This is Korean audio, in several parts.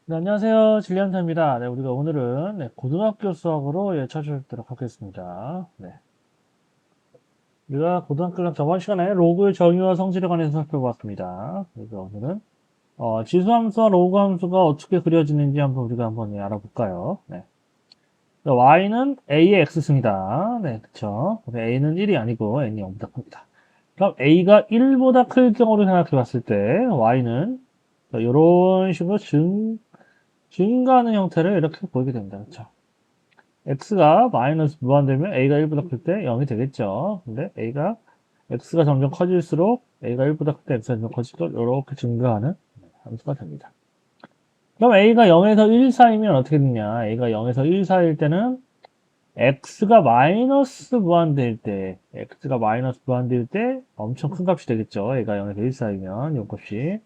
네, 안녕하세요. 진리안타입니다. 네, 우리가 오늘은 고등학교 수학으로 찾아뵙도록 하겠습니다. 네. 우리가 고등학교 저번 시간에 로그의 정의와 성질에 관해서 살펴보았습니다. 그래서 오늘은 지수함수와 로그 함수가 어떻게 그려지는지 우리가 한번 알아볼까요? 네. y는 a의 x승이다. 네, 그쵸. a는 1이 아니고 n이 0보다 큽니다. 그럼 a가 1보다 클 경우를 생각해 봤을 때 y는 이런 식으로 증가하는 형태를 이렇게 보이게 됩니다. 그렇죠? x가 마이너스 무한되면 a가 1보다 클 때 0이 되겠죠. 근데 x가 점점 커질수록 a가 1보다 클 때 x가 점점 커질수록 이렇게 증가하는 함수가 됩니다. 그럼 a가 0에서 1 사이면 어떻게 되냐? a가 0에서 1 사이일 때는 x가 마이너스 무한대일 때 엄청 큰 값이 되겠죠. a가 0에서 1 사이면 요 값이.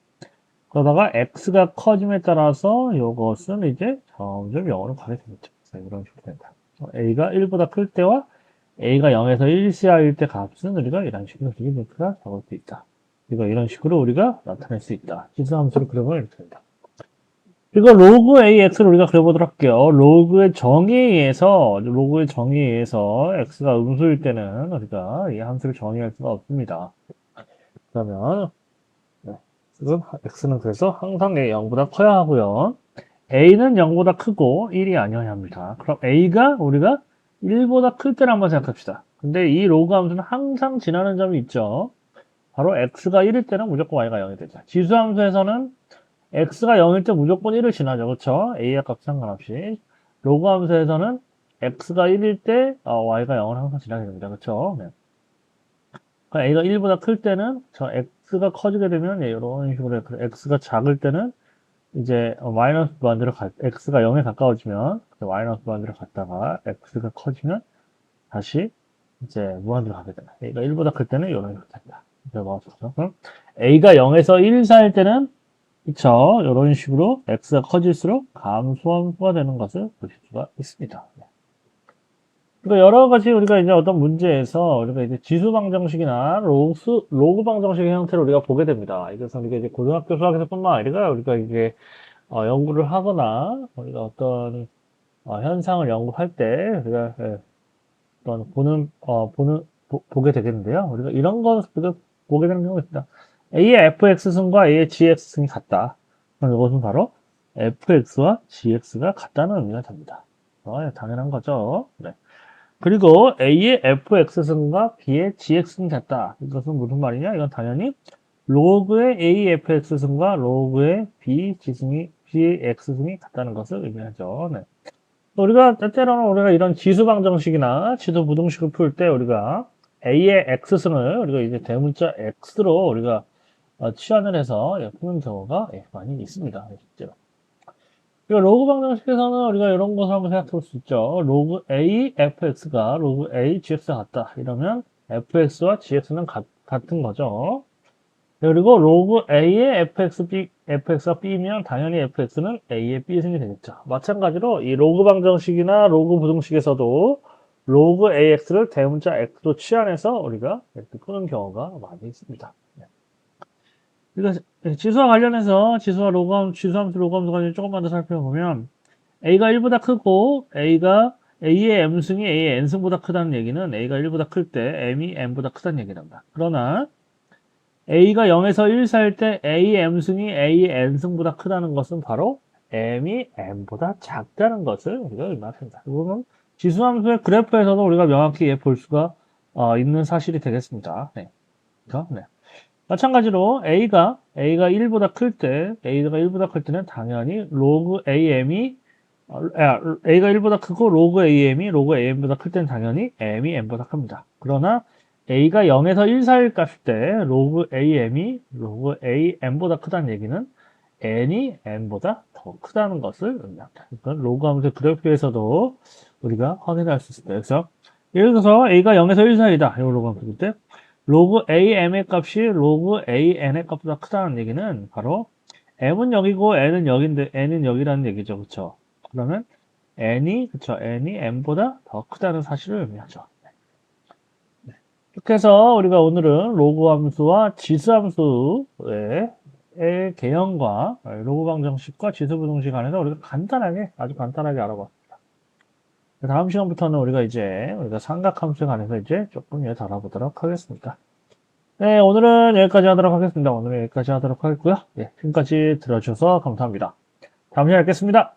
그러다가 x가 커짐에 따라서 이것은 이제 점점 0으로 가게 됩니다. 이런 식으로 된다. a가 1보다 클 때와 a가 0에서 1 사이일 때 값은 우리가 이런 식으로 우리가 적을 수 있다. 이런 식으로 우리가 나타낼 수 있다. 지수함수를 그려보면 이렇게 된다. 그리고 로그 AX를 우리가 그려보도록 할게요. 로그의 정의에 의해서 X가 음수일 때는 우리가 이 함수를 정의할 수가 없습니다. 그러면 지금 X는 그래서 항상 A 0보다 커야 하고요. A는 0보다 크고 1이 아니어야 합니다. 그럼 A가 우리가 1보다 클 때를 한번 생각합시다. 근데 이 로그 함수는 항상 지나는 점이 있죠. 바로 X가 1일 때는 무조건 Y가 0이 되죠. 지수함수에서는 X가 0일 때 무조건 1을 지나죠. 그렇죠? A의 값 상관없이. 로그 함수에서는 X가 1일 때 Y가 0을 항상 지나게 됩니다. 그렇죠? 네. A가 1보다 클 때는 X가 커지게 되면 이런 식으로 X가 작을 때는 이제 마이너스 무한대로 X가 0에 가까워지면 마이너스 무한대로 갔다가 X가 커지면 다시 이제 무한대로 가게 되나. A가 1보다 클 때는 이런 식으로 된다. 그럼 A가 0에서 1 사이일 때는 그쵸. 이런 식으로 X가 커질수록 감소함수가 되는 것을 보실 수가 있습니다. 그러니까 여러 가지 우리가 이제 어떤 문제에서 우리가 이제 지수 방정식이나 로그 방정식의 형태를 우리가 보게 됩니다. 그래서 우리가 이제 고등학교 수학에서뿐만 아니라 우리가 이제 연구를 하거나 우리가 어떤 현상을 연구할 때 우리가 어떤 보게 되겠는데요. 우리가 이런 것을 보게 되는 경우가 있습니다. A의 fx승과 A의 gx승이 같다. 그럼 이것은 바로 fx와 gx가 같다는 의미가 됩니다. 당연한 거죠. 네. 그리고 A의 fx승과 B의 gx승이 같다. 이것은 무슨 말이냐? 이건 당연히 로그의 A fx승과 로그의 B gx승이 같다는 것을 의미하죠. 네. 때때로는 우리가 이런 지수 방정식이나 지수 부등식을 풀 때 우리가 A의 X승을 우리가 이제 대문자 X로 우리가 치환을 해서 푸는 경우가 많이 있습니다. 실제로. 그리고 로그 방정식에서는 우리가 이런 것을 한번 생각해 볼 수 있죠. 로그 A fx가 로그 A gx가 같다. 이러면 fx와 gx는 같은 거죠. 그리고 로그 A의 fx가 B면 당연히 fx는 A의 B승이 되겠죠. 마찬가지로 이 로그 방정식이나 로그 부등식에서도 로그 AX를 대문자 X로 치환해서 우리가 이렇게 푸는 경우가 많이 있습니다. 그러니까 지수와 관련해서 지수함수 로그함수 관련 조금만 더 살펴보면 A가 1보다 크고 A의 M승이 A의 N승보다 크다는 얘기는 A가 1보다 클 때 M이 N보다 크다는 얘기랍니다. 그러나 A가 0에서 1 사이일 때 A의 M승이 A의 N승보다 크다는 것은 바로 M이 N보다 작다는 것을 우리가 의미합니다. 이거는 지수함수의 그래프에서도 우리가 명확히 볼 수가 있는 사실이 되겠습니다. 네. 그렇죠? 네. 마찬가지로 A가 1보다 클 때는 당연히 로그 AM이 A가 1보다 크고 로그 AM이 로그 AM보다 클 때는 당연히 M이 M보다 큽니다. 그러나 A가 0에서 1 사이일 값일 때 로그 AM이 로그 AM보다 크다는 얘기는 N이 N보다 더 크다는 것을 의미합니다. 그러니까 로그 함수의 그래프에서도 우리가 확인할 수 있습니다. 그래서 예를 들어서 A가 0에서 1 사이다. 이 로그 함수일 때 로그 AM의 값이 로그 AN의 값보다 크다는 얘기는 바로 M은 여기고 N은 여기라는 얘기죠. 그쵸? 그러면 N이 M보다 더 크다는 사실을 의미하죠. 이렇게 해서 우리가 오늘은 로그 함수와 지수 함수의 의 개형과 로그 방정식과 지수부등식 간에서 우리가 간단하게, 아주 간단하게 알아봤습니다. 다음 시간부터는 우리가 삼각함수에 관해서 이제 조금 다뤄보도록 하겠습니다. 네, 오늘은 여기까지 하도록 하겠습니다. 오늘은 여기까지 하도록 하겠고요. 예, 지금까지 들어주셔서 감사합니다. 다음 시간에 뵙겠습니다.